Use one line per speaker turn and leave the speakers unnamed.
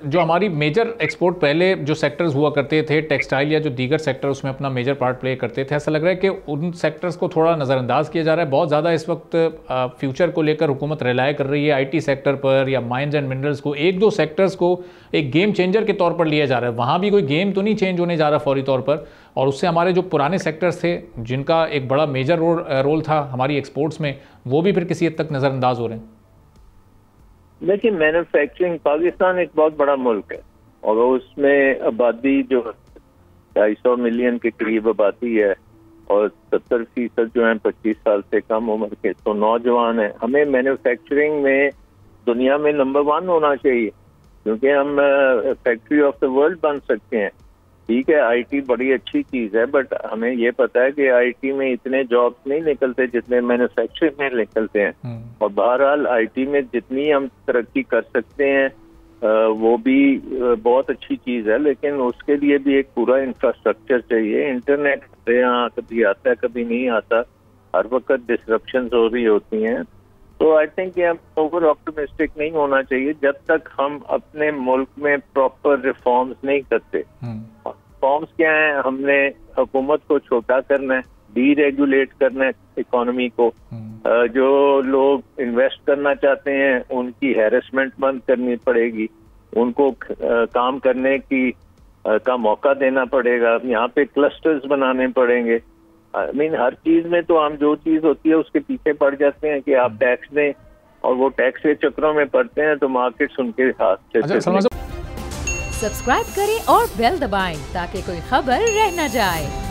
जो हमारी major export पहले जो सेक्टर्स हुआ करते थे, टेक्सटाइल या जो दीगर सेक्टर उसमें अपना मेजर पार्ट प्ले करते थे, ऐसा लग रहा है कि उन सेक्टर्स को थोड़ा नज़रअंदाज किया जा रहा है। बहुत ज़्यादा इस वक्त फ्यूचर को लेकर हुकूमत रिलाय कर रही है आईटी सेक्टर पर या माइंस एंड मिनरल्स को। एक दो सेक्टर्स को एक गेम चेंजर के तौर पर लिया जा रहा है। वहाँ भी कोई गेम तो नहीं चेंज होने जा रहा फौरी तौर पर, और उससे हमारे जो पुराने सेक्टर्स थे जिनका एक बड़ा मेजर रोल था हमारी एक्सपोर्ट्स में, वो भी फिर किसी हद तक नज़रअंदाज हो रहे हैं।
देखिए, मैन्युफैक्चरिंग, पाकिस्तान एक बहुत बड़ा मुल्क है और उसमें आबादी जो 250 मिलियन के करीब आबादी है और 70% जो है 25 साल से कम उम्र के, तो नौजवान है। हमें मैन्युफैक्चरिंग में दुनिया में नंबर 1 होना चाहिए, क्योंकि हम फैक्ट्री ऑफ द वर्ल्ड बन सकते हैं। ठीक है, आईटी बड़ी अच्छी चीज है, बट हमें ये पता है कि आईटी में इतने जॉब्स नहीं निकलते जितने मैन्युफैक्चरिंग में निकलते हैं। और बहरहाल आईटी में जितनी हम तरक्की कर सकते हैं वो भी बहुत अच्छी चीज है, लेकिन उसके लिए भी एक पूरा इंफ्रास्ट्रक्चर चाहिए। इंटरनेट यहाँ कभी आता है कभी नहीं आता, हर वक्त डिसरप्शंस हो रही होती हैं। तो आई थिंक हम ओवर ऑप्टिमिस्टिक नहीं होना चाहिए जब तक हम अपने मुल्क में प्रॉपर रिफॉर्म्स नहीं करते। रिफॉर्म्स क्या है? हमने हुकूमत को छोटा करना है, डीरेगुलेट करना है इकोनॉमी को। जो लोग इन्वेस्ट करना चाहते हैं उनकी हैरेसमेंट बंद करनी पड़ेगी, उनको काम करने का मौका देना पड़ेगा। यहाँ पे क्लस्टर्स बनाने पड़ेंगे। आई मीन हर चीज में तो हम जो चीज होती है उसके पीछे पड़ जाते हैं कि आप टैक्स दें, और वो टैक्स के चक्रों में पड़ते हैं तो मार्केट्स उनके हाथ से।
सब्सक्राइब करें और बेल दबाएं ताकि कोई खबर रह न जाए।